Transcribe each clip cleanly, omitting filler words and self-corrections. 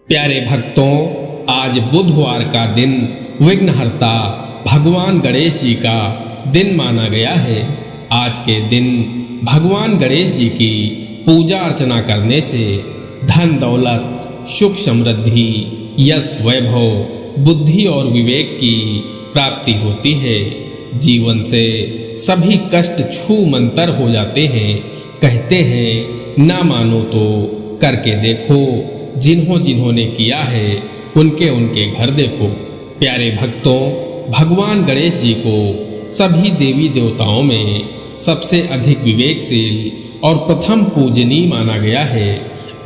प्यारे भक्तों, आज बुधवार का दिन विघ्नहर्ता भगवान गणेश जी का दिन माना गया है। आज के दिन भगवान गणेश जी की पूजा अर्चना करने से धन दौलत, सुख समृद्धि, यश वैभव, बुद्धि और विवेक की प्राप्ति होती है। जीवन से सभी कष्ट छू मंतर हो जाते हैं। कहते हैं ना मानो तो करके देखो, जिन्होंने किया है उनके घर देखो। प्यारे भक्तों, भगवान गणेश जी को सभी देवी देवताओं में सबसे अधिक विवेकशील और प्रथम पूजनीय माना गया है।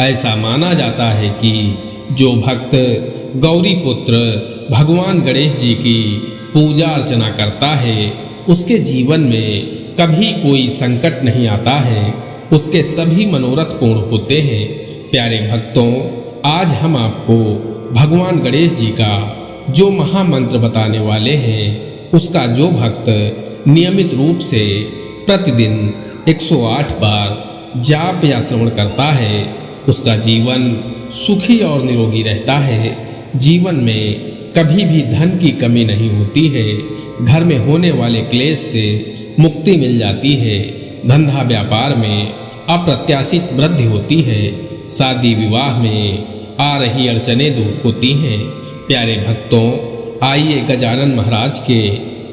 ऐसा माना जाता है कि जो भक्त गौरी पुत्र भगवान गणेश जी की पूजा अर्चना करता है उसके जीवन में कभी कोई संकट नहीं आता है, उसके सभी मनोरथ पूर्ण होते हैं। प्यारे भक्तों, आज हम आपको भगवान गणेश जी का जो महामंत्र बताने वाले हैं, उसका जो भक्त नियमित रूप से प्रतिदिन 108 बार जाप या श्रवण करता है उसका जीवन सुखी और निरोगी रहता है। जीवन में कभी भी धन की कमी नहीं होती है। घर में होने वाले क्लेश से मुक्ति मिल जाती है। धंधा व्यापार में अप्रत्याशित वृद्धि होती है। शादी विवाह में आ रही अड़चनें दूर होती हैं। प्यारे भक्तों, आइए गजानन महाराज के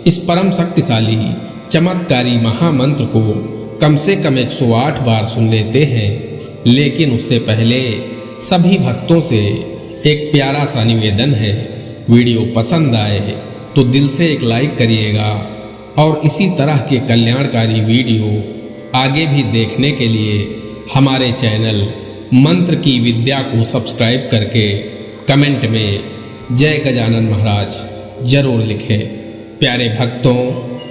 इस परम शक्तिशाली चमत्कारी महामंत्र को कम से कम 108 बार सुन लेते हैं। लेकिन उससे पहले सभी भक्तों से एक प्यारा सा निवेदन है। वीडियो पसंद आए तो दिल से एक लाइक करिएगा और इसी तरह के कल्याणकारी वीडियो आगे भी देखने के लिए हमारे चैनल मंत्र की विद्या को सब्सक्राइब करके कमेंट में जय गजानन महाराज जरूर लिखें। प्यारे भक्तों,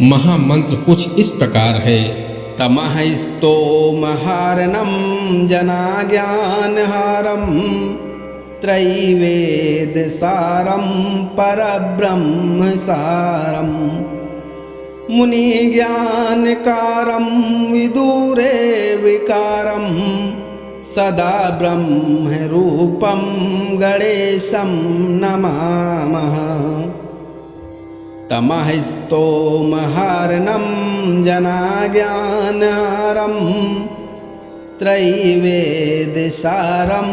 महामंत्र कुछ इस प्रकार है। तमहस्तो महारणं जनाज्ञानहारं त्रैवेद सारं परब्रह्म सारं मुनिज्ञानकारं विदुरे विकारं सदा ब्रह्म रूपं गणेशं नमामः। तमहस्तो महारणं जनाज्ञानहारं त्रैवेद सारं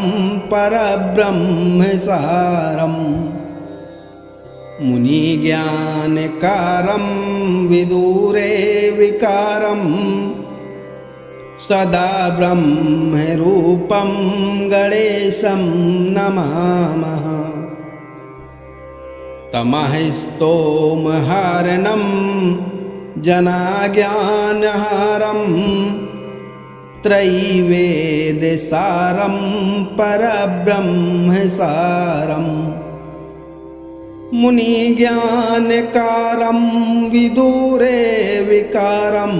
परब्रह्म सारं मुनिज्ञानकारं विदुरे विकारं सदा ब्रह्म रूपं गणेशं नमामः। तमहस्तो महारणं जनाज्ञानहारं त्रैवेद सारं परब्रह्म सारं मुनिज्ञानकारं विदुरे विकारं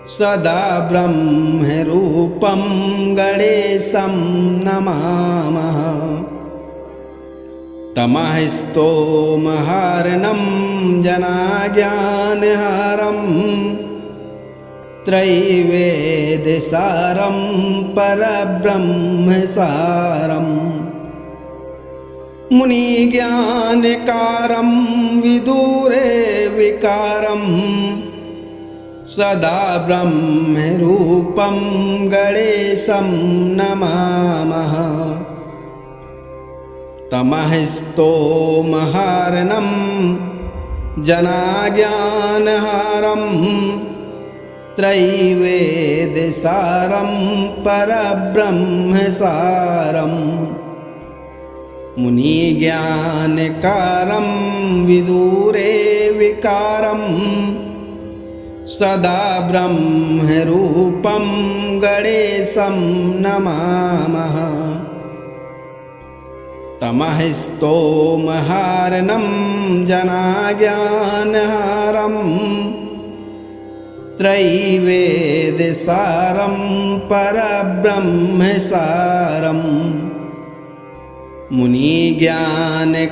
सदा ब्रह्म रूपं गणेशं नमामः। तमहस्तो महारणं जनाज्ञानहारं त्रैवेद सारं परब्रह्म सारं मुनिज्ञानकारं विदुरे विकारं सदा ब्रह्म रूपं गणेशं नमामः। तमहस्तो महारणं जनाज्ञानहारं त्रैवेद सारं परब्रह्म सारं मुनिज्ञानकारं विदुरे विकारं सदा ब्रह्म रूपं गणेशं नमामः। तमहस्तो महारणं जनाज्ञानहारं त्रैवेद सारं परब्रह्म सारं मुनिज्ञानकारं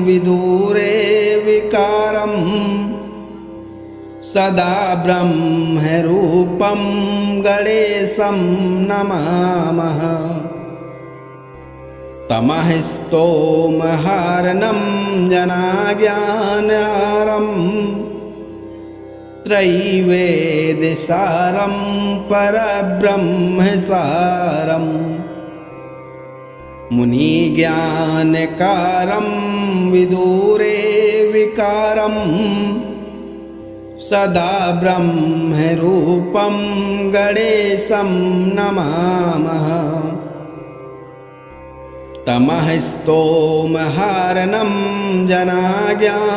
विदुरे विकारं सदा ब्रह्म रूपं गणेशं नमामः। तमः स्तोमहार्णं जनाज्ञानहारं त्रैवेद्यसारं परब्रह्मसारं मुनिज्ञानकारं विदुरे विकारं सदा ब्रह्मरूपं गणेशं नमामः। तमः स्तोमहार्णं जनाज्ञानहारं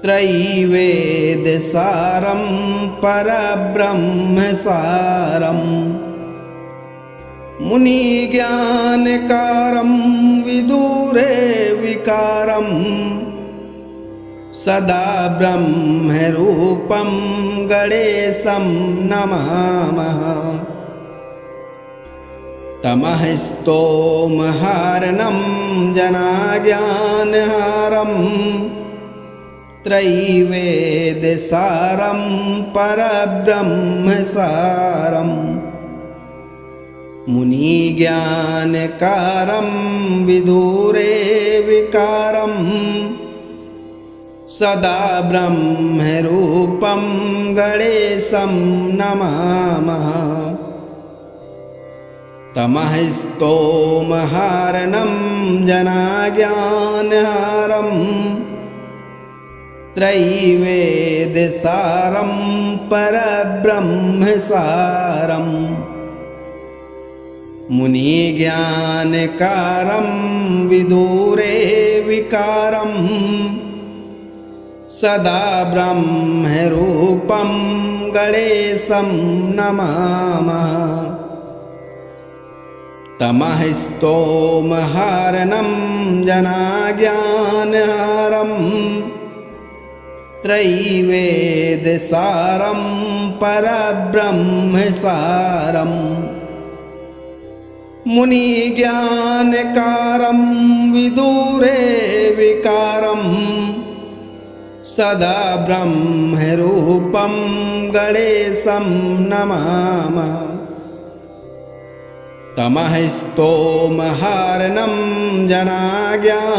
त्रैवेद्यसारं परब्रह्मसारं मुनिज्ञानकारं विदुरे विकारं सदा ब्रह्मरूपं गणेशं नमामः। तमः स्तोमहार्णं जनाज्ञानहारं त्रैवेद्यसारं परब्रह्मसारं मुनिज्ञानकारं विदुरे विकारं सदा ब्रह्मरूपं गणेशं नमामः। तमः स्तोमहार्णं जनाज्ञानहारं त्रैवेद्यसारं परब्रह्मसारं मुनिज्ञानकारं विदुरे विकारं सदा ब्रह्मरूपं गणेशं नमामः। तमः स्तोमहार्णं जनाज्ञानहारं त्रैवेद्यसारं परब्रह्मसारं मुनिज्ञानकारं विदुरे विकारं सदा ब्रह्मरूपं गणेशं नमामः। तमः स्तोमहार्णं जनाज्ञानहारं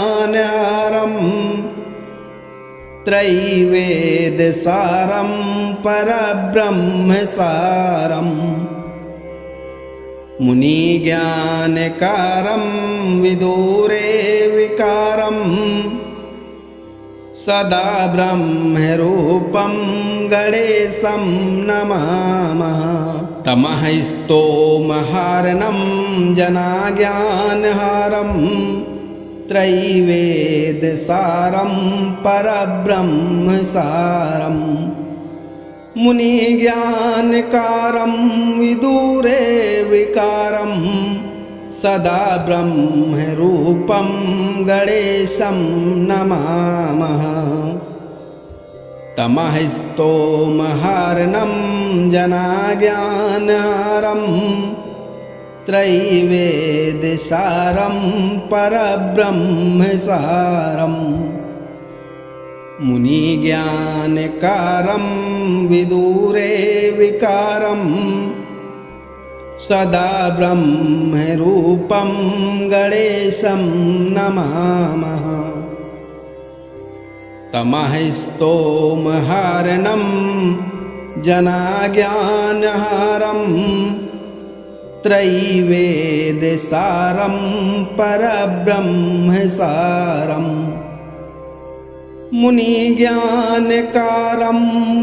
त्रैवेद्यसारं परब्रह्मसारं मुनिज्ञानकारं विदुरे विकारं सदा ब्रह्मरूपं गणेशं नमामः। तमः स्तोमहार्णं जनाज्ञानहारं त्रैवेद्यसारं परब्रह्मसारं मुनिज्ञानकारं विदुरे विकारं सदा ब्रह्मरूपं गणेशं नमामः। तमः स्तोमहार्णं जनाज्ञानहारं त्रैवेद्यसारं परब्रह्मसारं मुनिज्ञानकारं विदुरे विकारं सदा ब्रह्मरूपं गणेशं नमामः। तमः स्तोमहार्णं जनाज्ञानहारं त्रैवेद्यसारं परब्रह्मसारं मुनिज्ञानकारं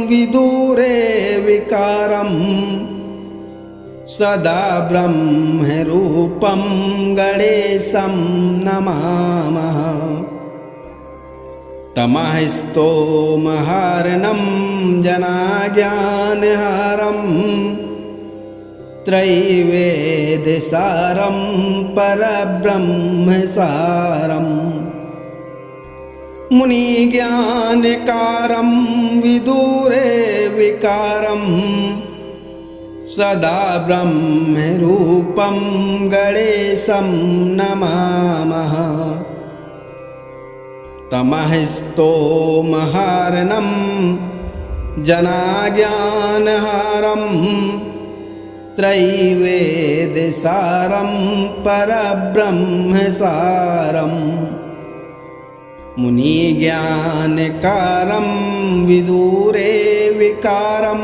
विदुरे विकारं सदा ब्रह्मरूपं गणेशं नमामः। तमः स्तोमहार्णं जनाज्ञानहारं त्रैवेद्यसारं परब्रह्मसारं मुनिज्ञानकारं विदुरे विकारं सदा ब्रह्मरूपं गणेशं नमामः। तमः स्तोमहार्णं जनाज्ञानहारं त्रैवेद्यसारं वेदसारं परब्रह्मसारं मुनिज्ञानकारं विदुरे विकारं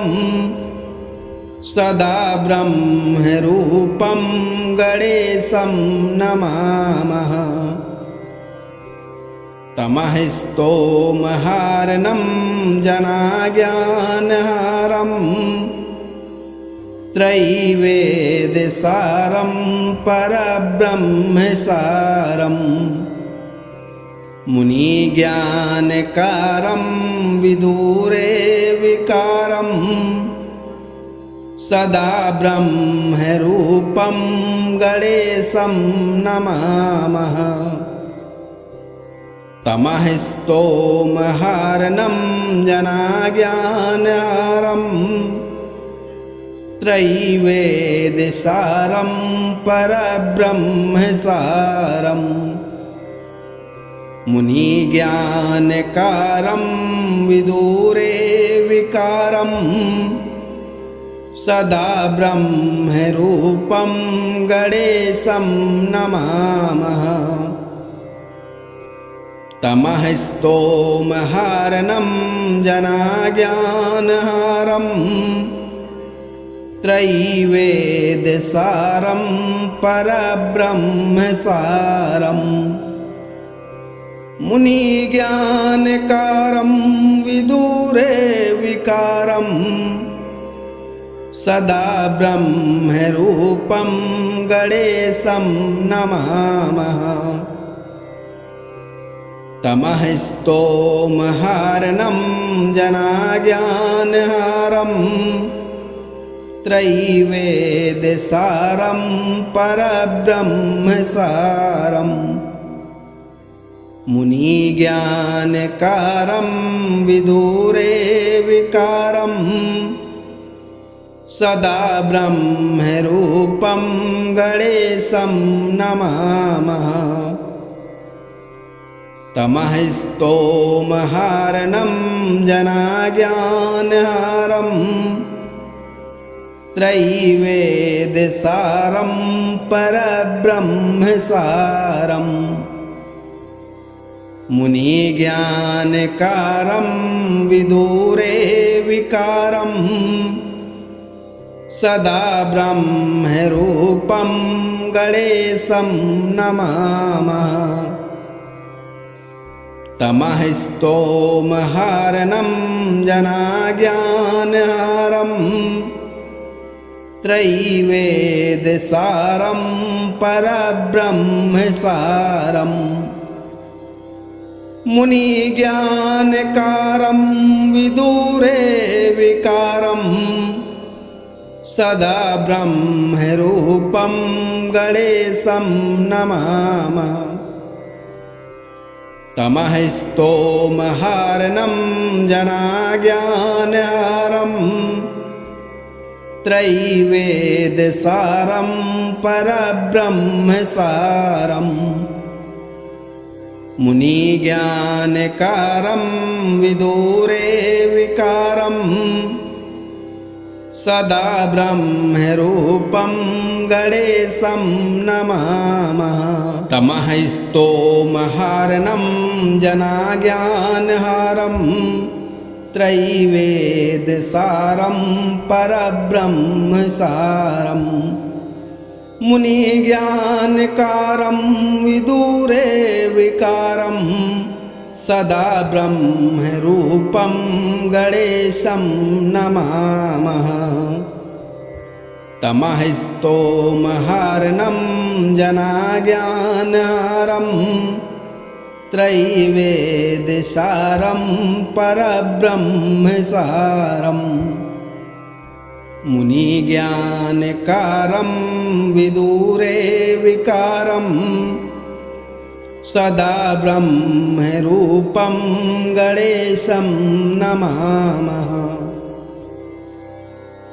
सदा ब्रह्मरूपं गणेशं नमामः। तमः स्तोमहार्णं जनाज्ञानहारं त्रैवेदसारं परब्रह्मसारं मुनिज्ञानकारं विदुरे विकारं सदा ब्रह्मरूपं गणेशं नमामः। तमः स्तोमहार्णं जनाज्ञानहारं त्रैवेदसारं परब्रह्मसारं मुनिज्ञानकारं विदुरे विकारं सदा ब्रह्मरूपं गणेशं नमामः। तमः स्तोमहार्णं जनाज्ञानहारं त्रैवेदसारं परब्रह्मसारं मुनिज्ञानकारं विदुरे विकारं सदा ब्रह्मरूपं गणेशं नमामः। तमः स्तोमहार्णं जनाज्ञानहारं त्रैवेदसारं परब्रह्मसारं मुनिज्ञानकारं विदुरे विकारं सदा ब्रह्मरूपं गणेशं नमामः। तमः स्तोमहार्णं जनाज्ञानहारं त्रैवेदसारं परब्रह्मसारं मुनिज्ञानकारं विदुरे विकारं सदा ब्रह्मरूपं गणेशं नमामः। तमः स्तोमहार्णं जनाज्ञानहारं त्रैवेदसारं परब्रह्मसारं मुनिज्ञानकारं विदुरे विकारं सदा ब्रह्मरूपं गणेशं नमामः। तमः स्तोमहार्णं जनाज्ञानहारं त्रैवेदसारं परब्रह्मसारं मुनिज्ञानकारं विदुरे विकारं सदा ब्रह्मरूपं गणेशं नमामः। तमः स्तोमहार्णं जनाज्ञानहारं त्रैवेदसारं परब्रह्मसारं मुनिज्ञानकारं विदुरे विकारं सदा ब्रह्मरूपं गणेशं नमामः। तमः स्तोमहार्णं जनाज्ञानहारं त्रैवेदसारं परब्रह्मसारं मुनिज्ञानकारं विदुरे विकारं सदा ब्रह्मरूपं गणेशं नमामः।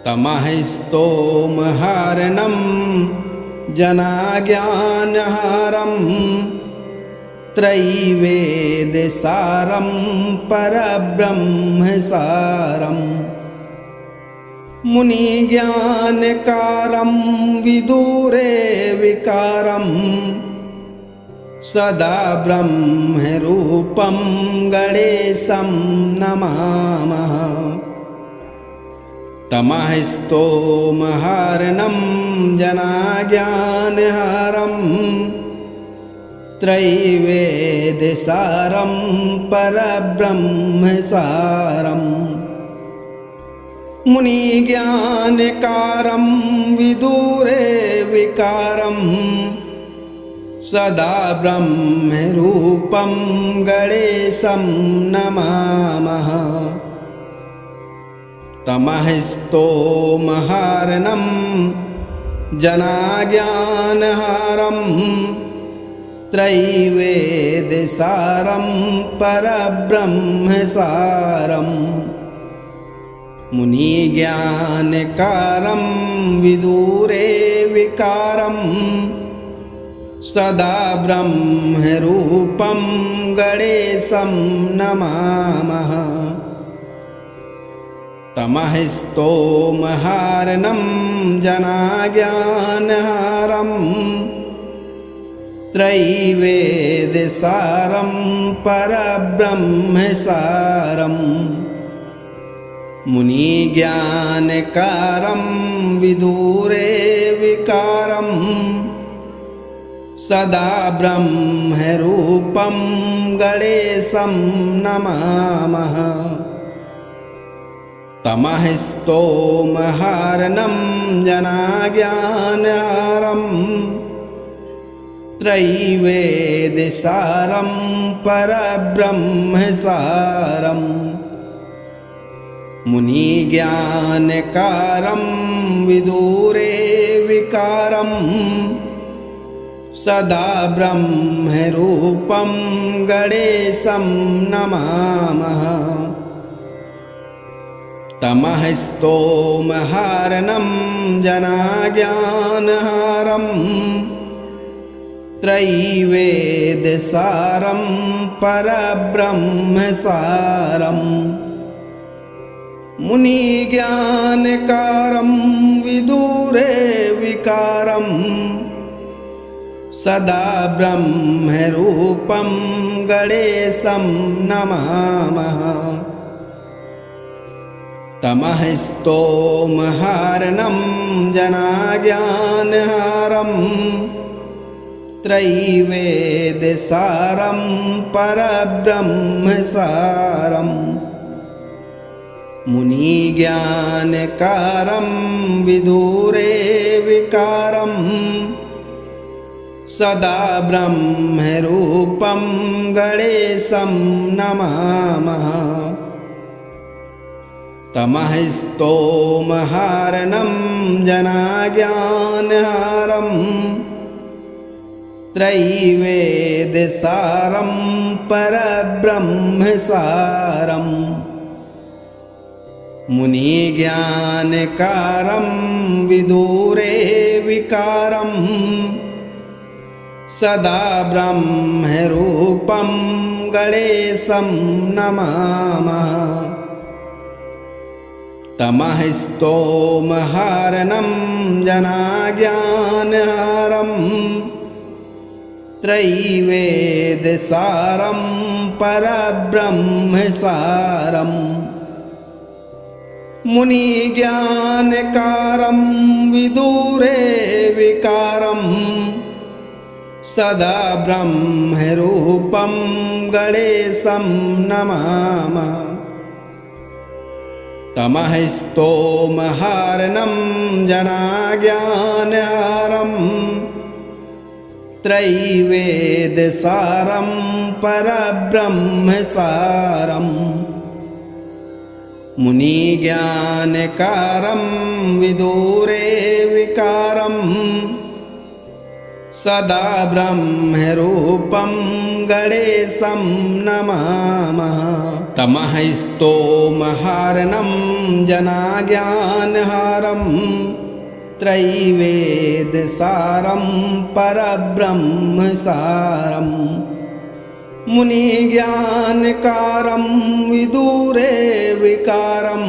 तमः स्तोमहार्णं जनाज्ञानहारं त्रैवेदसारं परब्रह्मसारं मुनिज्ञानकारं विदुरे विकारं सदा ब्रह्मरूपं गणेशं नमामः। तमः स्तोमहार्णं जनाज्ञानहारं त्रैवेद्यसारं परब्रह्मसारम्। मुनिज्ञानकारं विदुरे विकारं सदा ब्रह्मरूपं गणेशं नमामः। तमः स्तोमहार्णं जनाज्ञानहारं त्रैवेद्यसारं परब्रह्मसारम्। मुनिज्ञानकारं विदुरे विकारं सदा ब्रह्मरूपं गणेशं नमामः। तमः स्तोमहार्णं जनाज्ञानहारं त्रैवेद्यसारं परब्रह्मसारम्। मुनिज्ञानकारं विदुरे विकारं सदा ब्रह्मरूपं गणेशं नमामः। तमः स्तोमहार्णं जनाज्ञानहारं त्रैवेद्यसारं परब्रह्मसारम्। मुनिज्ञानकारं विदुरे विकारं सदा ब्रह्मरूपं गणेशं नमामः। तमः स्तोमहार्णं जनाज्ञानहारं त्रैवेद्यसारं परब्रह्मसारम्। मुनिज्ञानकारं विदुरे विकारं सदा ब्रह्मरूपं गणेशं नमामः। तमः स्तोमहार्णं जनाज्ञानहारं त्रैवेद्यसारं परब्रह्मसारम्। मुनिज्ञानकारं विदुरे विकारं सदा ब्रह्मरूपं गणेशं नमामः। तमः स्तोमहार्णं जनाज्ञानहारं त्रैवेद्यसारं परब्रह्मसारम्। मुनिज्ञानकारं विदुरे विकारं सदा ब्रह्मरूपं गणेशं नमामः। तमः स्तोमहार्णं जनाज्ञानहारं त्रैवेद्यसारं परब्रह्मसारम्। मुनिज्ञानकारं विदुरे विकारं सदा ब्रह्मरूपं गणेशं नमामः। तमः स्तोमहार्णं जनाज्ञानहारं त्रैवेद्यसारं परब्रह्मसारम्। मुनिज्ञानकारं विदुरे विकारं सदा ब्रह्मरूपं गणेशं नमामः। तमः स्तोमहार्णं जनाज्ञानहारं त्रैवेद्यसारं परब्रह्मसारम्। मुनिज्ञानकारं विदुरे विकारं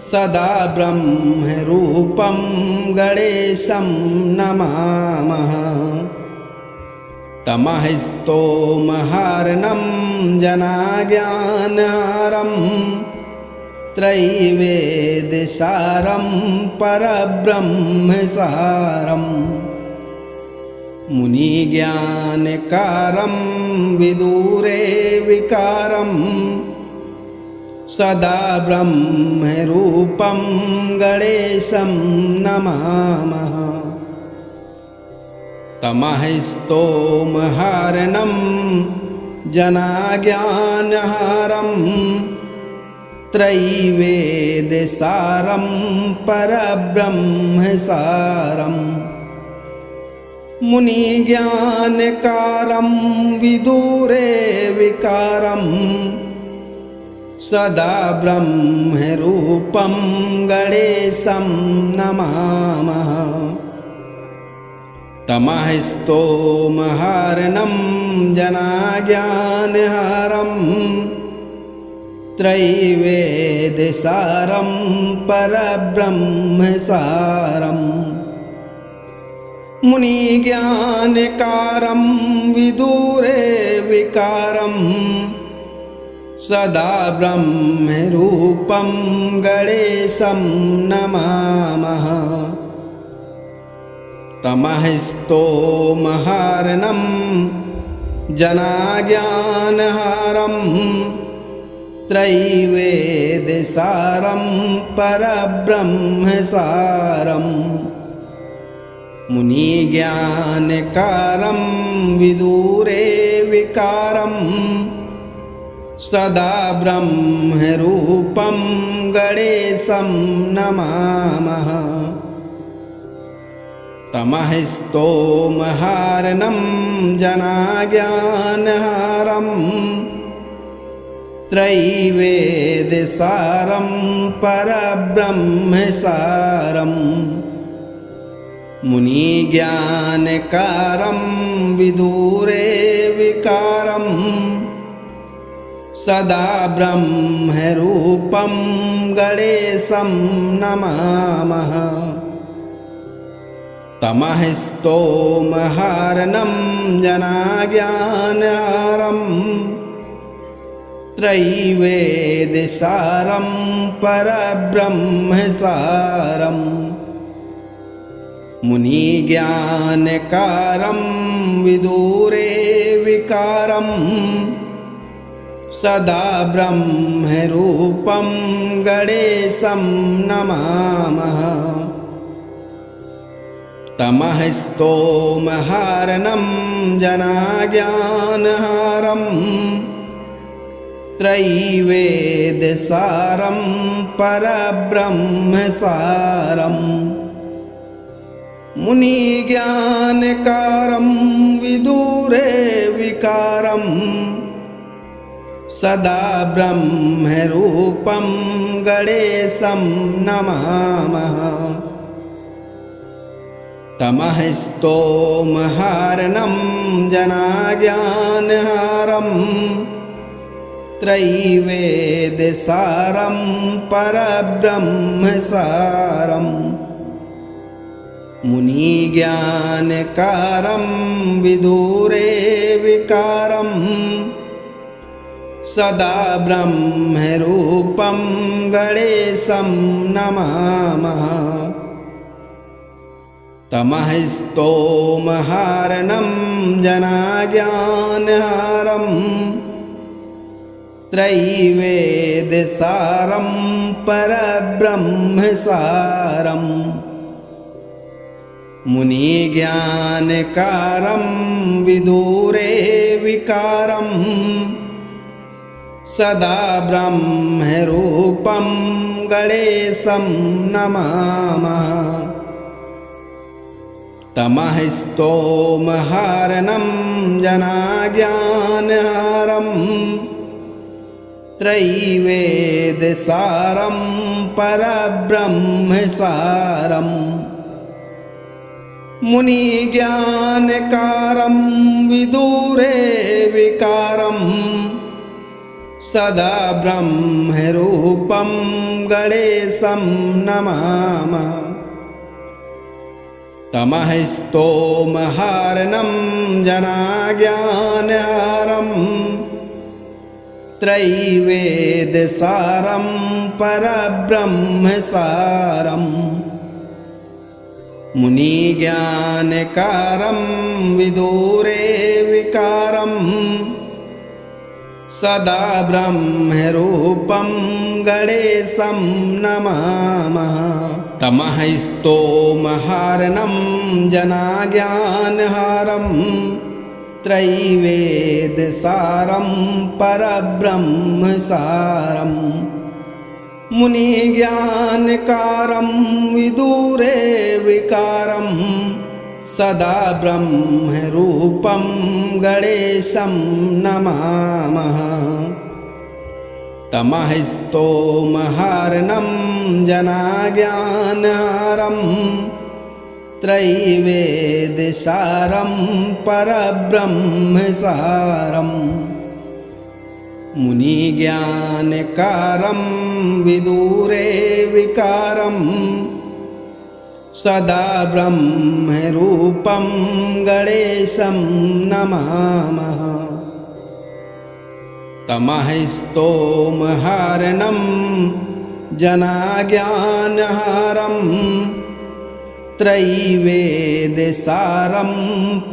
सदा ब्रह्मरूपं गणेशं नमामः तमः स्तोमहार्णं जनाज्ञानहारं त्रैवेद्यसारं परब्रह्मसारं मुनिज्ञानकारं विदुरे विकारं सदा ब्रह्मरूपं गणेशं नमामः तमः स्तोमहार्णं जनाज्ञानहारं त्रैवेद्यसारं परब्रह्मसारं मुनिज्ञानकारं विदुरे विकारं सदा ब्रह्मरूपं गणेशं नमामः तमः स्तोमहार्णं जनाज्ञानहारं त्रैवेद्यसारं परब्रह्मसारं मुनिज्ञानकारं विदुरे विकारं सदा ब्रह्मरूपं गणेशं नमामः तमः स्तोमहार्णं जनाज्ञानहारं त्रैवेद्यसारं परब्रह्मसारं मुनिज्ञानकारं विदुरे विकारं सदा ब्रह्मरूपं गणेशं नमामः तमः स्तोमहार्णं जनाज्ञानहारं त्रैवेद्यसारं परब्रह्मसारं मुनिज्ञानकारं विदुरे विकारं सदा ब्रह्मरूपं गणेशं नमामः तमः स्तोमहार्णं जनाज्ञानहारं त्रैवेद्यसारं परब्रह्मसारं मुनिज्ञानकारं विदुरे विकारं सदा ब्रह्मरूपं गणेशं नमामः तमः स्तोमहार्णं जनाज्ञानहारं त्रैवेद्यसारं परब्रह्मसारं मुनिज्ञानकारं विदुरे विकारं सदा ब्रह्मरूपं गणेशं नमामः तमः स्तोमहार्णं जनाज्ञानहारं त्रैवेद्यसारं परब्रह्मसारं मुनिज्ञानकारं विदुरे विकारं सदा ब्रह्मरूपं गणेशं नमामः तमः स्तोमहार्णं जनाज्ञानहारं त्रैवेद्यसारं परब्रह्मसारं मुनिज्ञानकारं विदुरे विकारं सदा ब्रह्मरूपं गणेशं नमामः तमः स्तोमहार्णं जनाज्ञानहारं त्रैवेद्यसारं परब्रह्मसारं मुनिज्ञानकारं विदुरे विकारं सदा ब्रह्मरूपं गणेशं नमामः तमः स्तोमहार्णं जनाज्ञानहारं त्रैवेदसारं परब्रह्मसारं मुनिज्ञानकारं विदुरे विकारं सदा ब्रह्मरूपं गणेशं नमामः तमः स्तोमहार्णं जनाज्ञानहारं त्रैवेदसारं परब्रह्मसारं मुनिज्ञानकारं विदुरे विकारं सदा ब्रह्मरूपं गणेशं नमामः तमः स्तोमहार्णं जनाज्ञानहारं त्रैवेदसारं परब्रह्मसारं मुनिज्ञानकारं विदुरे विकारं सदा ब्रह्मरूपं गणेशं नमामः तमः स्तोमहार्णं जनाज्ञानहारं त्रैवेदसारं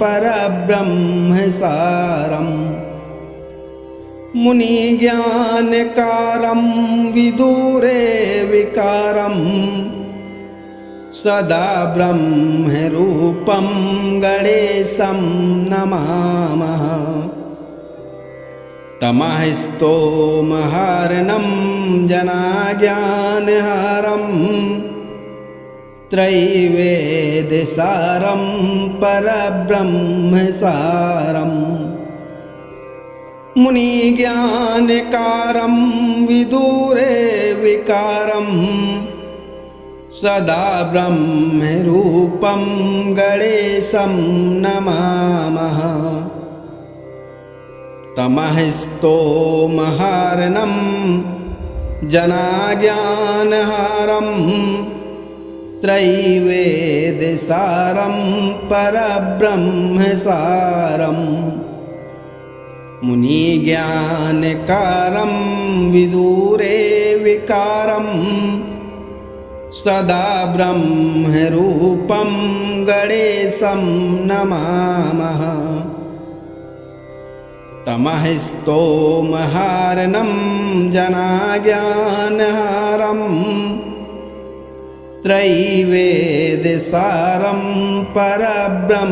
परब्रह्मसारं मुनिज्ञानकारं विदुरे विकारं सदा ब्रह्मरूपं गणेशं नमामः तमः स्तोमहार्णं जनाज्ञानहारं त्रैवेदसारं परब्रह्मसारं मुनिज्ञानकारं विदुरे विकारं सदा ब्रह्मरूपं गणेशं नमामः तमः स्तोमहार्णं जनाज्ञानहारं त्रैवेदसारं परब्रह्मसारं मुनिज्ञानकारं विदुरे विकारं सदा ब्रह्मरूपं गणेशं नमामः तमः स्तोमहार्णं जनाज्ञानहारं त्रैवेदसारं परब्रह्मसारं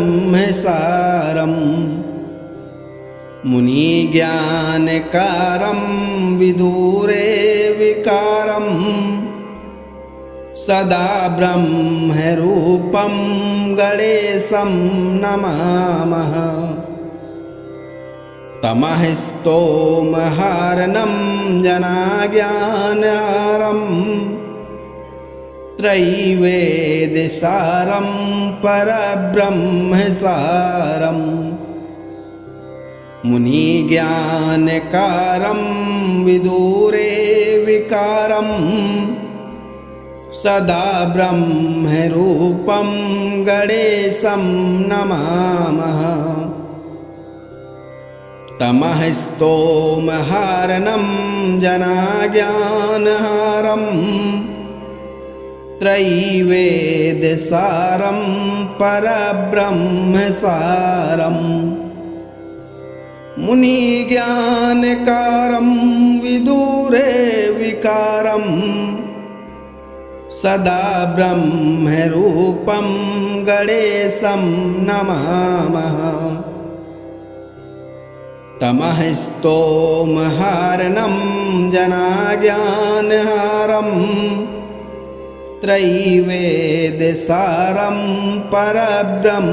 मुनिज्ञानकारं विदुरे विकारं सदा ब्रह्मरूपं गणेशं नमामः तमः स्तोमहार्णं जनाज्ञानहारं त्रैवेदसारं परब्रह्मसारं मुनिज्ञानकारं विदुरे विकारं सदा ब्रह्मरूपं गणेशं नमामः तमः स्तोमहार्णं जनाज्ञानहारं त्रैवेदसारं परब्रह्मसारं मुनिज्ञानकारं विदुरे विकारं सदा ब्रह्मरूपं गणेशं नमामः तमः स्तोमहार्णं जनाज्ञानहारं त्रैवेदसारं परब्रह्मसारं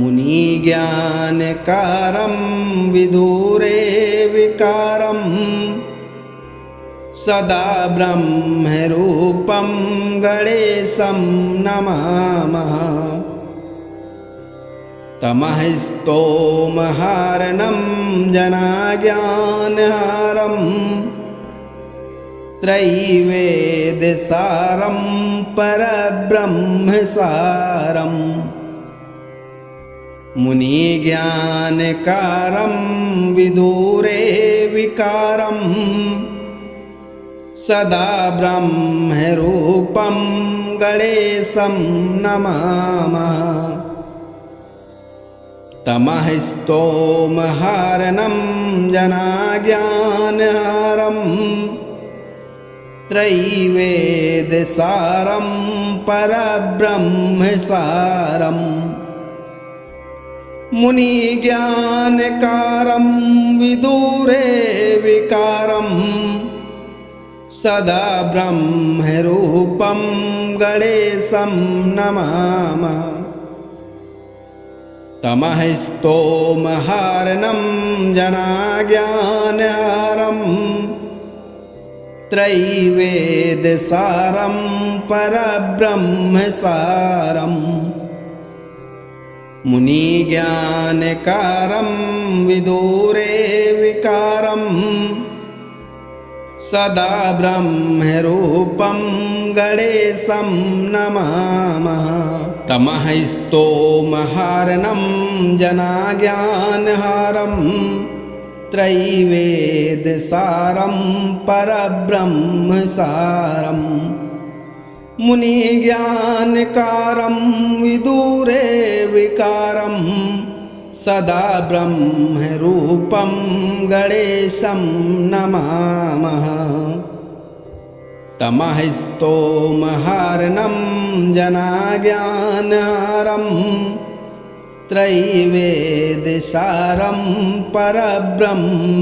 मुनिज्ञानकारं विदुरे विकारं सदा ब्रह्मरूपं गणेशं नमामः तमः स्तोमहारणं जनाज्ञानहारं त्रैवेद्यसारं परब्रह्मसारं मुनिज्ञानकारं विदुरे विकारं सदा ब्रह्मरूपं गणेशं नमामः। तमः स्तोमहारणं जनाज्ञानहारं त्रैवेद्यसारं परब्रह्मसारं मुनिज्ञानकारं विदुरे विकारं सदा ब्रह्मरूपं गणेशं नमामः। तमः स्तोमहारणं जनाज्ञानहारं त्रैवेद्यसारं परब्रह्मसारं मुनिज्ञानकारं विदुरे विकारं सदा ब्रह्मरूपं गणेशं नमामः। तमः स्तोमहारणं जनाज्ञानहारं त्रैवेद्यसारं परब्रह्मसारं मुनिज्ञानकारं विदुरे विकारं सदा ब्रह्मरूपं गणेशं नमामः। तमः स्तोमहारणं जनाज्ञानहारं त्रैवेद्यसारं परब्रह्मसारं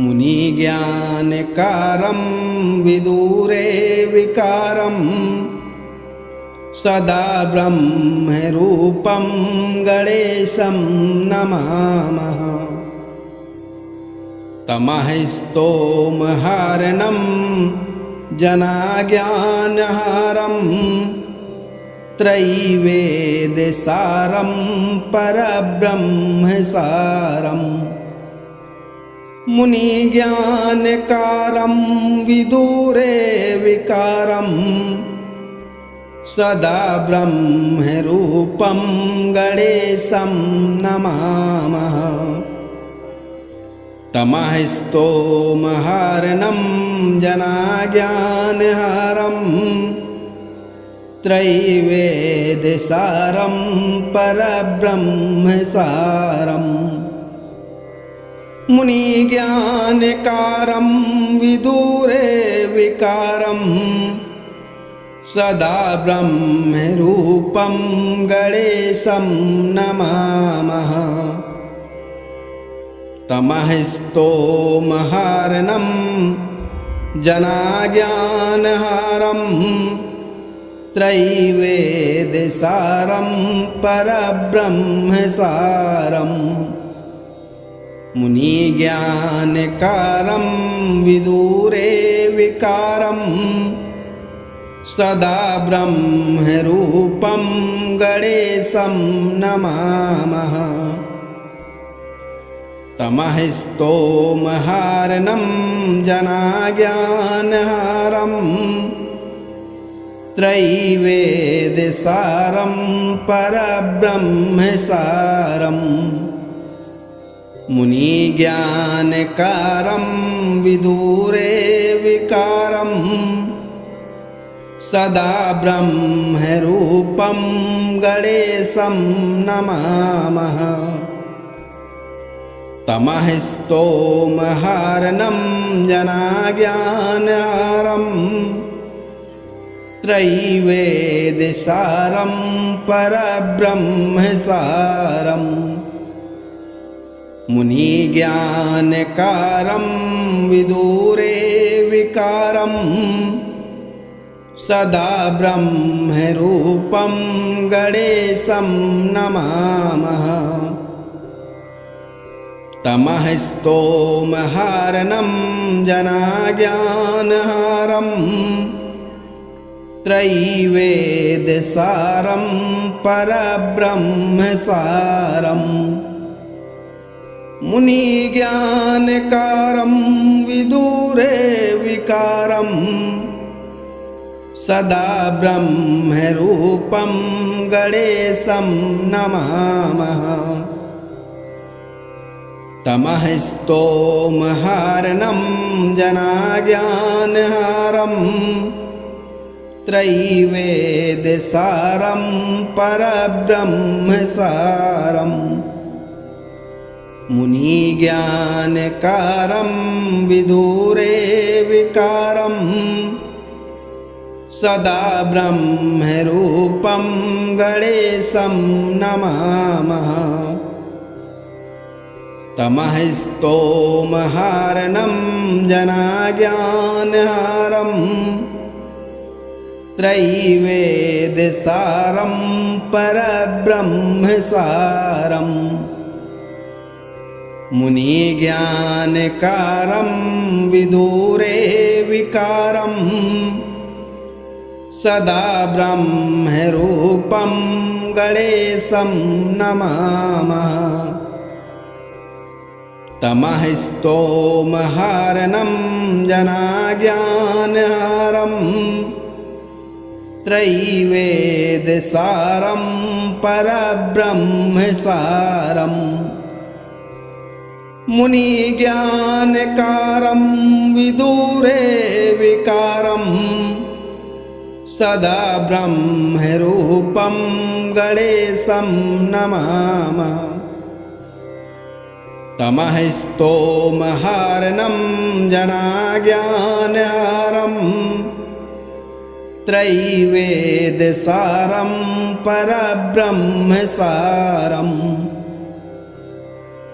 मुनिज्ञानकारं विदुरे विकारं सदा ब्रह्मरूपं गणेशं नमामः। तमः स्तोमहारणं जनाज्ञानहारं त्रैवेद्यसारं परब्रह्मसारं मुनिज्ञानकारं विदुरे विकारं सदा ब्रह्मरूपं गणेशं नमामः। तमः स्तोमहारणं जनाज्ञानहारं त्रैवेद्यसारं परब्रह्मसारं मुनिज्ञानकारं विदुरे विकारं सदा ब्रह्मरूपं गणेशं नमामः। तमः स्तोमहारणं जनाज्ञानहारं त्रैवेद्यसारं परब्रह्मसारं मुनिज्ञानकारं विदुरे विकारं सदा ब्रह्मरूपं गणेशं नमामः। तमः स्तोमहारणं जनाज्ञानहारं त्रैवेद्यसारं परब्रह्मसारं मुनिज्ञानकारं विदुरे विकारं सदा ब्रह्मरूपं गणेशं नमामः। तमः स्तोमहारणं जनाज्ञानहारं त्रैवेद्यसारं परब्रह्मसारं मुनिज्ञानकारं विदुरे विकारं सदा ब्रह्मरूपं गणेशं नमामः। तमः स्तोमहारणं जनाज्ञानहारं त्रैवेद्यसारं परब्रह्मसारम् मुनिज्ञानकारं विदुरे विकारं सदा ब्रह्मरूपं गणेशं नमामः। तमः स्तोमहारणं जनाज्ञानहारं त्रैवेद्यसारं परब्रह्मसारम् मुनिज्ञानकारं विदुरे विकारं सदा ब्रह्मरूपं गणेशं नमामः। तमः स्तोमहारणं जनाज्ञानहारं त्रैवेद्यसारं परब्रह्मसारम् मुनिज्ञानकारं विदुरे विकारं सदा ब्रह्मरूपं गणेशं नमामः। तमः स्तोमहारणं जनाज्ञानहारं त्रैवेद्यसारं परब्रह्मसारम् मुनिज्ञानकारं विदुरे विकारं सदा ब्रह्मरूपं गणेशं नमामः। तमः स्तोमहारणं जनाज्ञानहारं त्रैवेद्यसारं परब्रह्मसारम्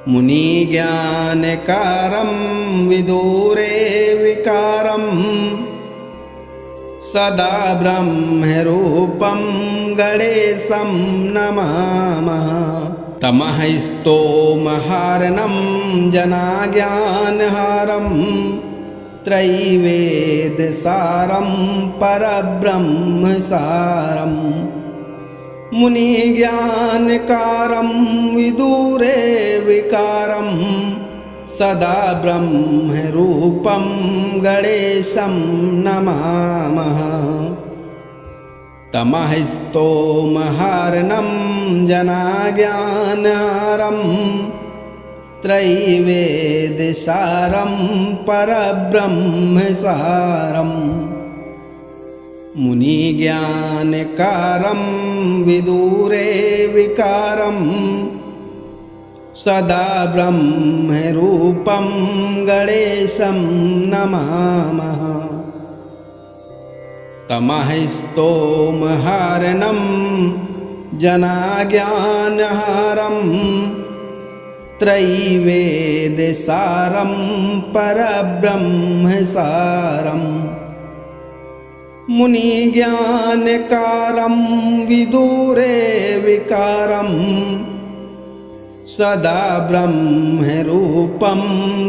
मुनिज्ञानकारं विदुरे विकारं सदा ब्रह्मरूपं गणेशं नमामः। तमः स्तोमहारणं जनाज्ञानहारं त्रैवेद्यसारं परब्रह्मसारम् मुनिज्ञानकारं विदुरे विकारं सदा ब्रह्मरूपं गणेशं नमामः। तमः स्तोमहारणं जनाज्ञानहारं त्रैवेद्यसारं परब्रह्मसारम् मुनिज्ञानकारं विदुरे विकारं सदा ब्रह्मरूपं गणेशं नमामः। तमः स्तोमहारणं जनाज्ञानहारं त्रैवेद्यसारं परब्रह्मसारम् मुनिज्ञानकारं विदुरे विकारं सदा ब्रह्मरूपं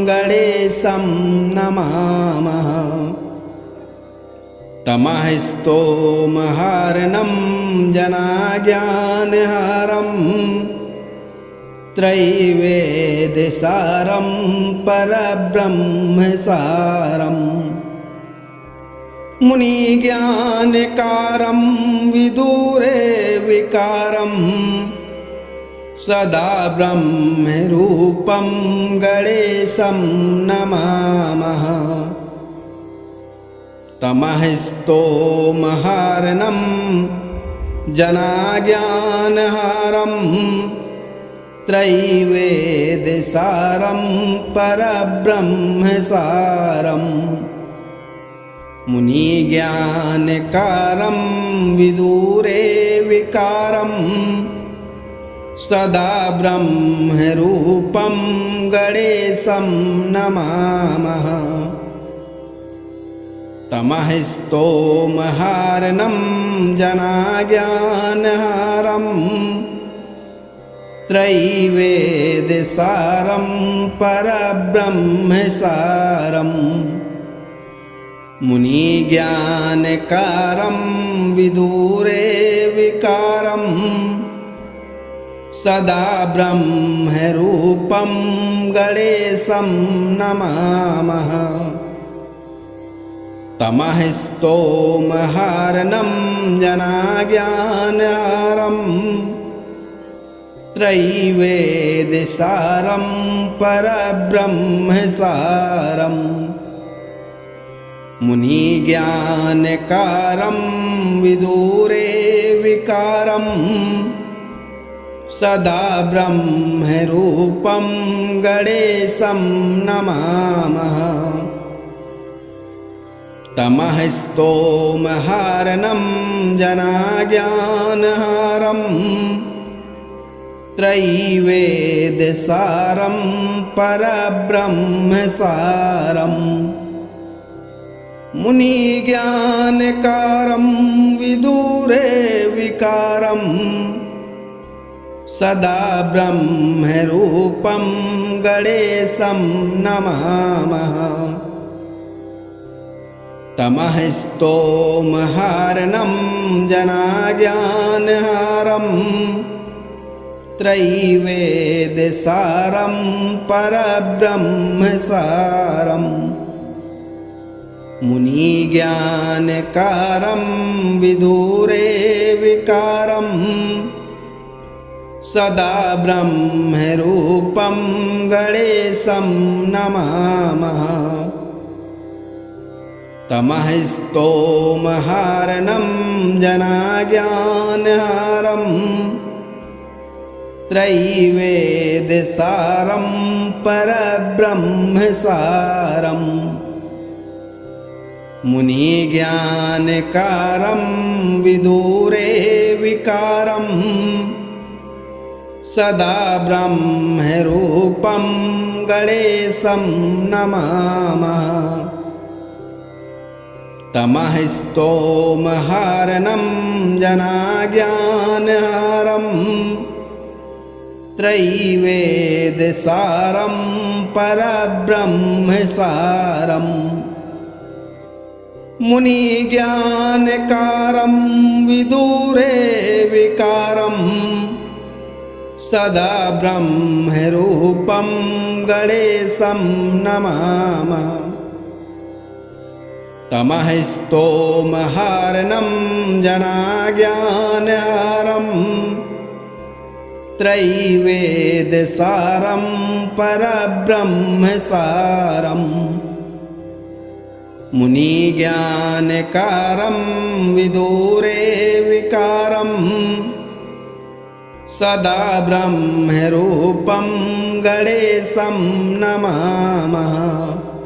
गणेशं नमामः। तमः स्तोमहारणं जनाज्ञानहारं त्रैवेद्यसारं परब्रह्मसारम् मुनिज्ञानकारं विदुरे विकारं सदा ब्रह्मरूपं गणेशं नमामः। तमः स्तोमहारणं जनाज्ञानहारं त्रैवेद्यसारं परब्रह्मसारम् मुनिज्ञानकारं विदुरे विकारं सदा ब्रह्मरूपं गणेशं नमामः। तमः स्तोमहारणं जनाज्ञानहारं त्रैवेद्यसारं परब्रह्मसारम् मुनिज्ञानकारं विदुरे विकारं सदा ब्रह्मरूपं गणेशं नमामः। तमः स्तोमहारणं जनाज्ञानहारं त्रैवेद्यसारं परब्रह्मसारं मुनिज्ञानकारं विदुरे विकारं सदा ब्रह्मरूपं गणेशं नमामः। तमः स्तोमहारणं जनाज्ञानहारं त्रैवेद्यसारं परब्रह्मसारं मुनिज्ञानकारं विदुरे विकारं सदा ब्रह्मरूपं गणेशं नमामः। तमः स्तोमहारणं जनाज्ञानहारं त्रैवेद्यसारं परब्रह्मसारं मुनिज्ञानकारं विदुरे विकारं सदा ब्रह्मरूपं गणेशं नमामः। तमः स्तोमहारणं जनाज्ञानहारं त्रैवेद्यसारं परब्रह्मसारं मुनिज्ञानकारं विदुरे विकारं सदा ब्रह्मरूपं गणेशं नमामः। तमः स्तोमहारणं जनाज्ञानहारं त्रैवेद्यसारं परब्रह्मसारं मुनिज्ञानकारं विदुरे विकारं सदा ब्रह्मरूपं गणेशं नमामः। तमः स्तोमहारणं जनाज्ञानहारं त्रैवेद्यसारं परब्रह्मसारं मुनिज्ञानकारं विदुरे विकारं सदा ब्रह्मरूपं गणेशं नमामः।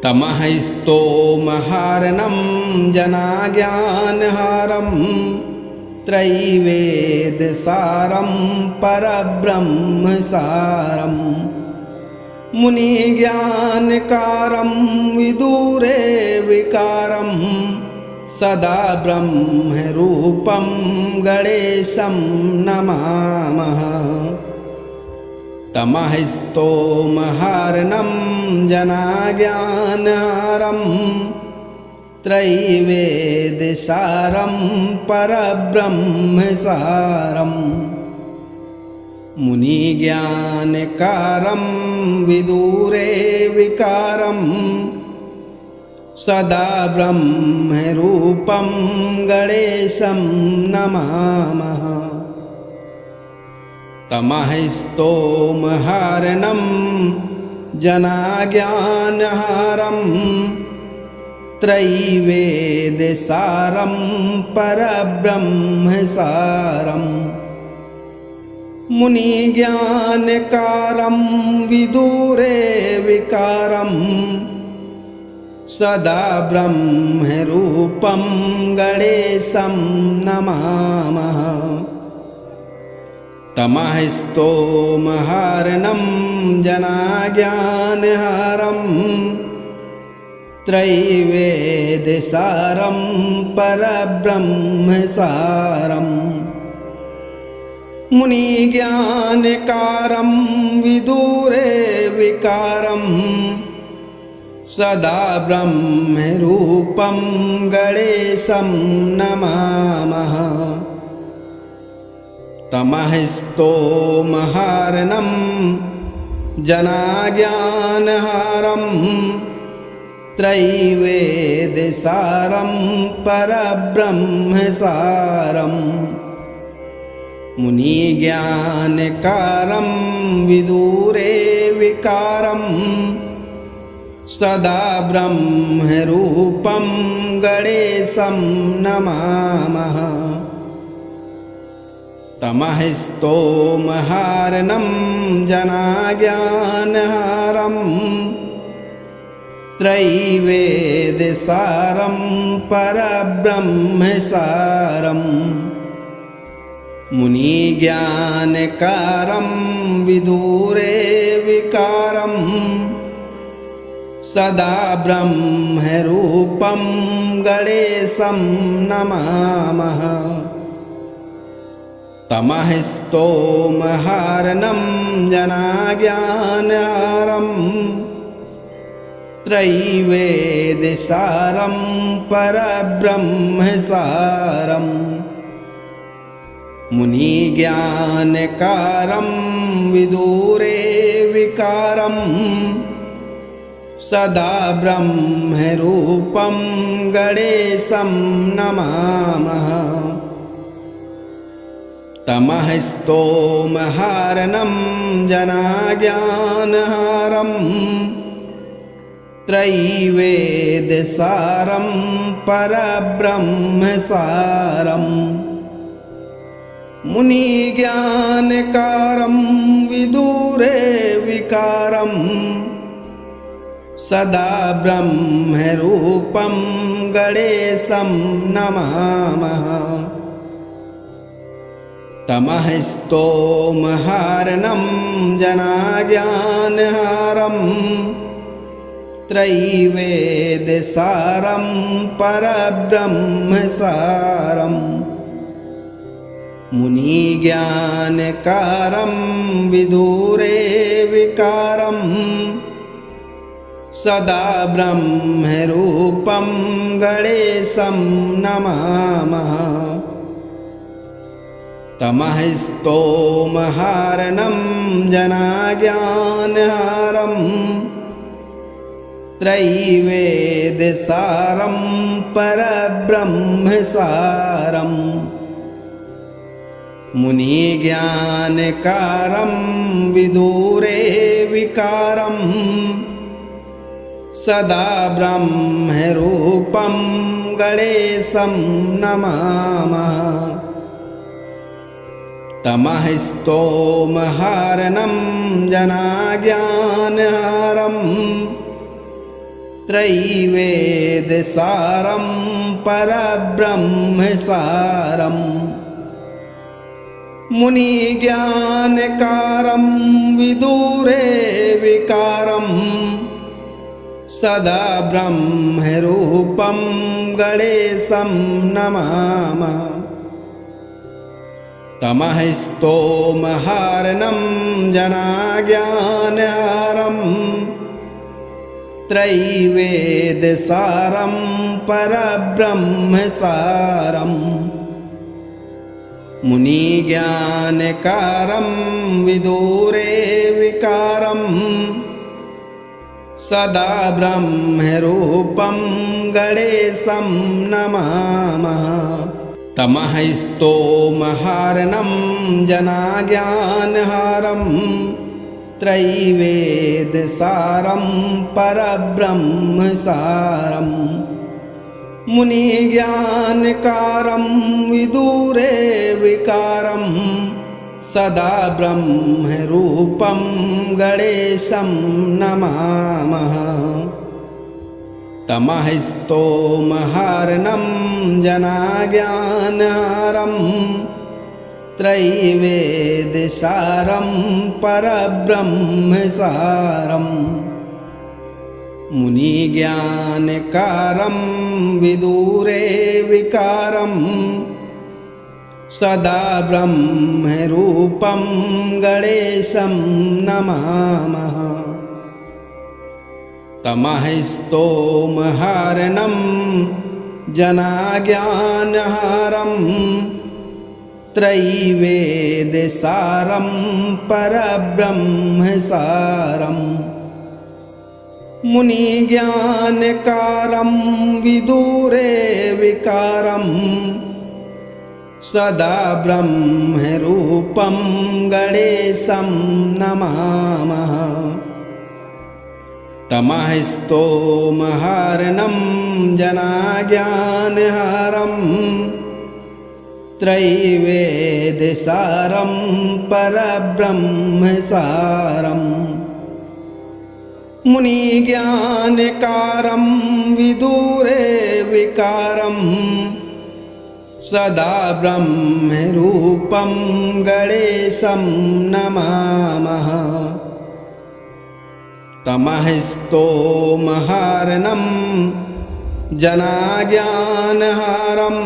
तमः स्तोमहारणं जनाज्ञानहारं त्रैवेद्यसारं परब्रह्मसारं मुनिज्ञानकारं विदुरे विकारं सदा ब्रह्मरूपं गणेशं नमामः। तमः स्तोमहारणं जनाज्ञानहारं त्रैवेद्यसारं परब्रह्मसारं मुनिज्ञानकारं विदुरे विकारं सदा ब्रह्मरूपं गणेशं नमामः। तमः स्तोमहारणं जनाज्ञानहारं त्रैवेद्यसारं परब्रह्मसारं मुनिज्ञानकारं विदुरे विकारं सदा ब्रह्मरूपं गणेशं नमामः। तमः स्तोमहारणं जनाज्ञानहारं त्रैवेद्यसारं परब्रह्मसारं मुनिज्ञानकारं विदुरे विकारं सदा ब्रह्मरूपं गणेशं नमामः। तमः स्तोमहार्णं जनाज्ञानहारं त्रैवेद्यसारं परब्रह्मसारम् मुनिज्ञानकारं विदुरे विकारं सदा ब्रह्मरूपं गणेशं नमामः। तमः स्तोमहार्णं जनाज्ञानहारं त्रैवेद्यसारं परब्रह्मसारम् मुनिज्ञानकारं विदुरे विकारं सदा ब्रह्मरूपं गणेशं नमामः। तमः स्तोमहार्णं जनाज्ञानहारं त्रैवेद्यसारं परब्रह्मसारम् मुनिज्ञानकारं विदुरे विकारं सदा ब्रह्मरूपं गणेशं नमामः। तमः स्तोमहार्णं जनाज्ञानहारं त्रैवेद्यसारं परब्रह्मसारम् मुनिज्ञानकारं विदुरे विकारं सदा ब्रह्मरूपं गणेशं नमामः। तमः स्तोमहार्णं जनाज्ञानहारं त्रैवेद्यसारं परब्रह्मसारम् मुनिज्ञानकारं विदुरे विकारं सदा ब्रह्मरूपं गणेशं नमामः। तमः स्तोमहार्णं जनाज्ञानहारं त्रैवेद्यसारं परब्रह्मसारम् मुनिज्ञानकारं विदुरे विकारं सदा ब्रह्मरूपं गणेशं नमामः। तमः स्तोमहार्णं जनाज्ञानहारं त्रैवेद्यसारं परब्रह्मसारम् मुनिज्ञानकारं विदुरे विकारं सदा ब्रह्मरूपं गणेशं नमामः। तमः स्तोमहार्णं जनाज्ञानहारं त्रैवेद्यसारं परब्रह्मसारम् मुनिज्ञानकारं विदुरे विकारं सदा ब्रह्मरूपं गणेशं नमामः। तमः स्तोमहार्णं जनाज्ञानहारं त्रैवेद्यसारं परब्रह्मसारम् मुनिज्ञानकारं विदुरे विकारं सदा ब्रह्मरूपं गणेशं नमामः। तमः स्तोमहार्णं जनाज्ञानहारं त्रैवेद्यसारं परब्रह्मसारम् मुनिज्ञानकारं विदुरे विकारं सदा ब्रह्मरूपं गणेशं नमामः। तमः स्तोमहारणं जनाज्ञानहारं त्रैवेद्यसारं परब्रह्मसारम् मुनिज्ञानकारं विदूरे विकारं सदा ब्रह्मरूपं गणेशं नमामः। तमः स्तोमहारणं जनाज्ञानहारं त्रैवेद्यसारं परब्रह्मसारम् मुनिज्ञानकारं विदूरे विकारं सदा ब्रह्मरूपं गणेशं नमामः। तमः स्तोमहारणं जनाज्ञानहारं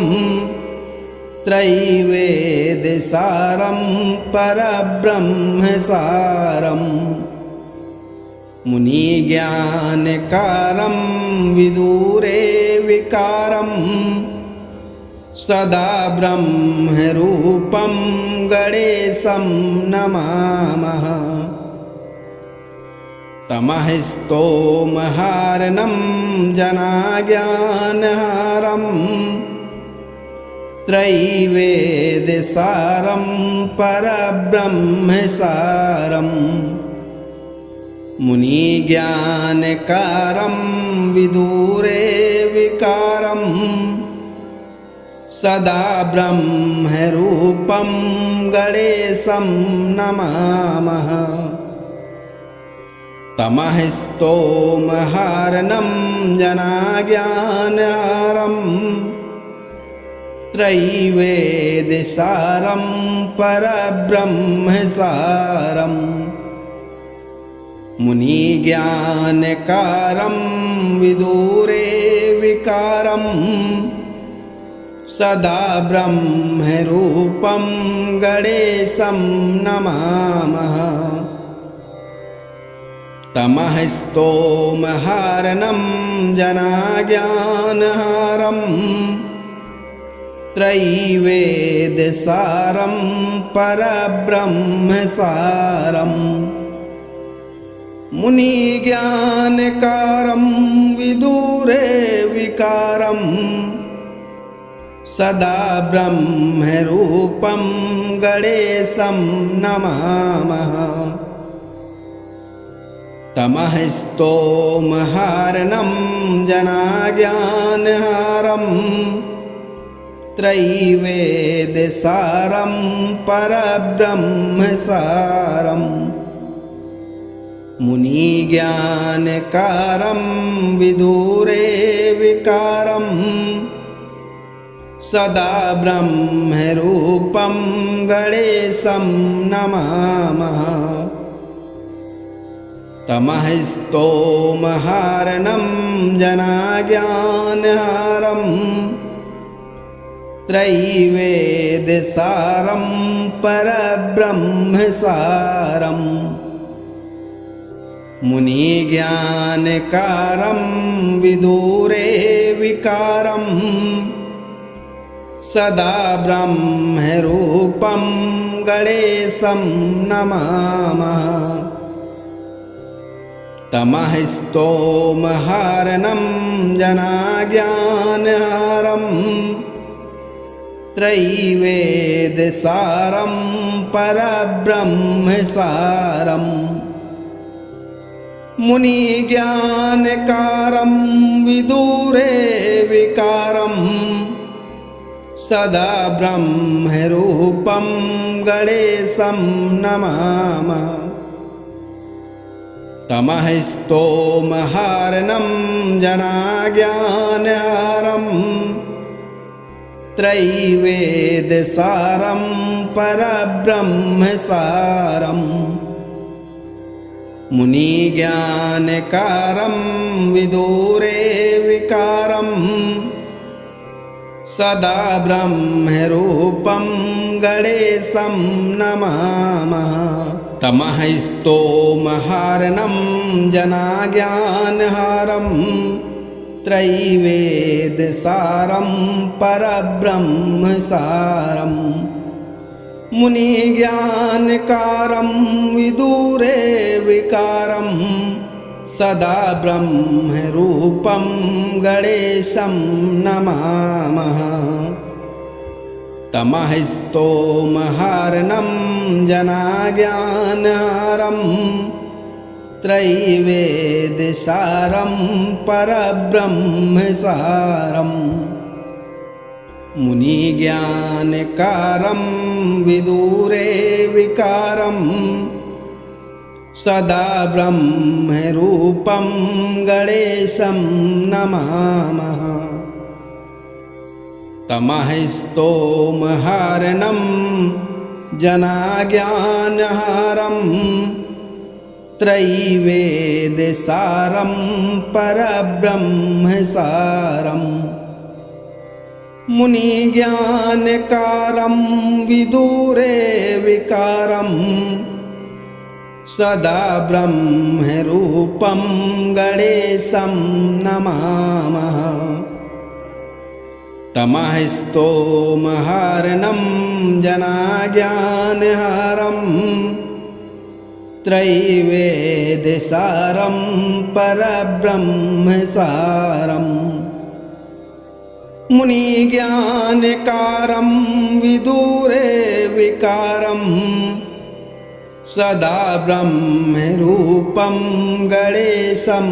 त्रैवेद्यसारं परब्रह्मसारम् मुनिज्ञानकारं विदूरे विकारं सदा ब्रह्मरूपं गणेशं नमामः। तमः स्तोमहारणं जनाज्ञानहारं त्रैवेद्यसारं परब्रह्मसारम् मुनिज्ञानकारं विदूरे विकारं सदा ब्रह्मरूपं गणेशं नमामः। तमः स्तोमहारणं जनाज्ञानहारं त्रैवेद्यसारं परब्रह्मसारम् मुनिज्ञानकारं विदूरे विकारं सदा ब्रह्मरूपं गणेशं नमामः। तमः स्तोमहारणं जनाज्ञानहारं त्रैवेद्यसारं परब्रह्मसारम् मुनिज्ञानकारं विदूरे विकारं सदा ब्रह्मरूपं गणेशं नमामः। तमः स्तोमहारणं जनाज्ञानहारं त्रैवेद्यसारं परब्रह्मसारम् मुनिज्ञानकारं विदूरे विकारं सदा ब्रह्मरूपं गणेशं नमामः। तमः स्तोमहारणं जनाज्ञानहारं त्रैवेद्यसारं परब्रह्मसारम् मुनिज्ञानकारं विदूरे विकारं सदा ब्रह्मरूपं गणेशं नमामः। तमः स्तोमहारणं जनाज्ञानहारं त्रैवेद्यसारं परब्रह्मसारम् मुनिज्ञानकारं विदूरे विकारं सदा ब्रह्मरूपं गणेशं नमामः। तमः स्तोमहारणं जनाज्ञानहारं त्रैवेद्यसारं परब्रह्मसारम् मुनिज्ञानकारं विदूरे विकारं सदा ब्रह्मरूपं गणेशं नमामः। तमः स्तोमहारणं जनाज्ञानहारं त्रैवेदसारं परब्रह्मसारं मुनिज्ञानकारं विदुरे विकारं सदा ब्रह्मरूपं गणेशं नमामः। तमः स्तोमहारणं जनाज्ञानहारं त्रैवेदसारं परब्रह्मसारं मुनिज्ञानकारं विदुरे विकारं सदा ब्रह्मरूपं गणेशं नमामः। तमः स्तोमहारणं जनाज्ञानहारं त्रैवेदसारं परब्रह्मसारं मुनिज्ञानकारं विदुरे विकारं सदा ब्रह्मरूपं गणेशं नमामः। तमः स्तोमहारणं जनाज्ञानहारं त्रैवेदसारं परब्रह्मसारं मुनिज्ञानकारं विदुरे विकारं सदा ब्रह्मरूपं गणेशं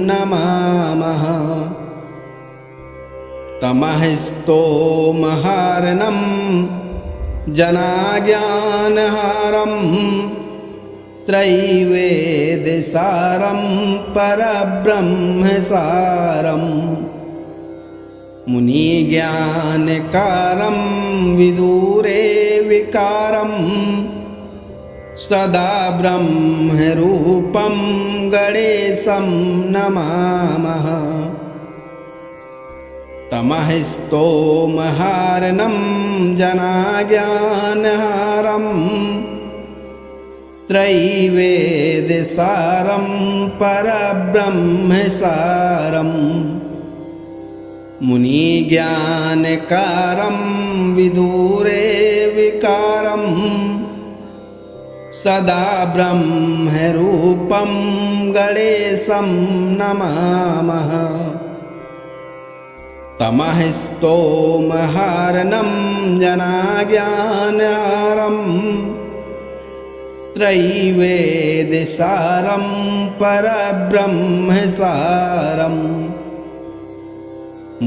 नमामः। तमः स्तोमहारणं जनाज्ञानहारं त्रैवेदसारं परब्रह्मसारं मुनिज्ञानकारं विदुरे विकारं सदा ब्रह्मरूपं गणेशं नमामः। तमः स्तोमहारणं जनाज्ञानहारं त्रैवेदसारं परब्रह्मसारं मुनिज्ञानकारं विदुरे विकारं सदा ब्रह्मरूपं गणेशं नमामः। तमः स्तोमहारणं जनाज्ञानहारं त्रैवेदसारं परब्रह्मसारं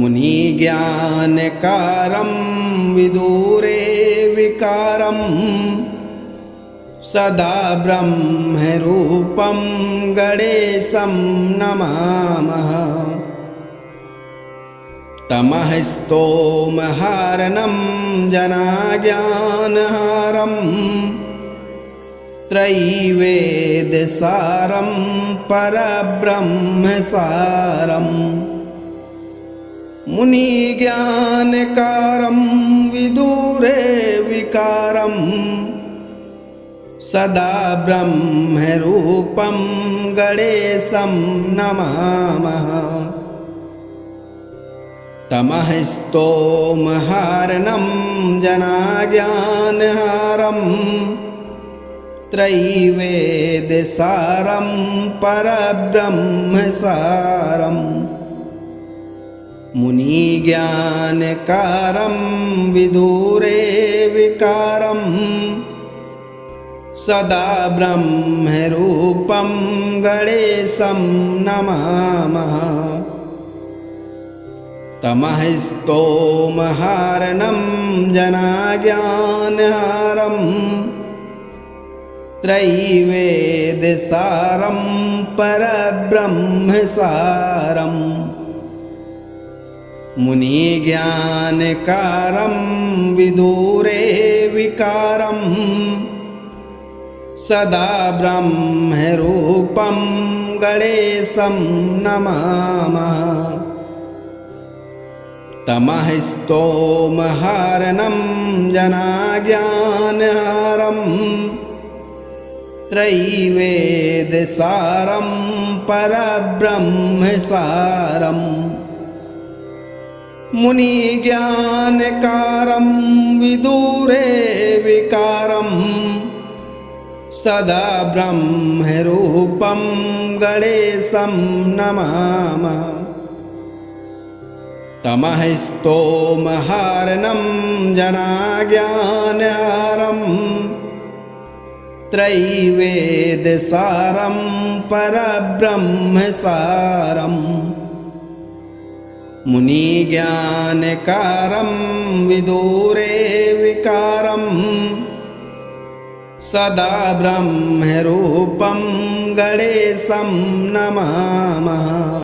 मुनिज्ञानकारं विदुरे विकारं सदा ब्रह्मरूपं गणेशं नमामः। तमः स्तोमहारणं जनाज्ञानहारं त्रैवेदसारं परब्रह्मसारं मुनिज्ञानकारं विदुरे विकारं सदा ब्रह्मरूपं गणेशं नमामः। तमः स्तोमहारणं जनाज्ञानहारं त्रैवेदसारं परब्रह्मसारं मुनिज्ञानकारं विदुरे विकारं सदा ब्रह्मरूपं गणेशं नमामः। तमः स्तोमहारणं जनाज्ञानहारं त्रैवेदसारं परब्रह्मसारं मुनिज्ञानकारं विदुरे विकारं सदा ब्रह्मरूपं गणेशं नमामः। तमः स्तोमहारणं जनाज्ञानहारं त्रैवेदसारं परब्रह्मसारं मुनिज्ञानकारं विदुरे विकारं सदा ब्रह्मरूपं गणेशं नमामः। तमः स्तोमहारणं जनाज्ञानहारं त्रैवेदसारं परब्रह्मसारं मुनिज्ञानकारं विदुरे विकारं सदा ब्रह्मरूपं गणेशं नमामः।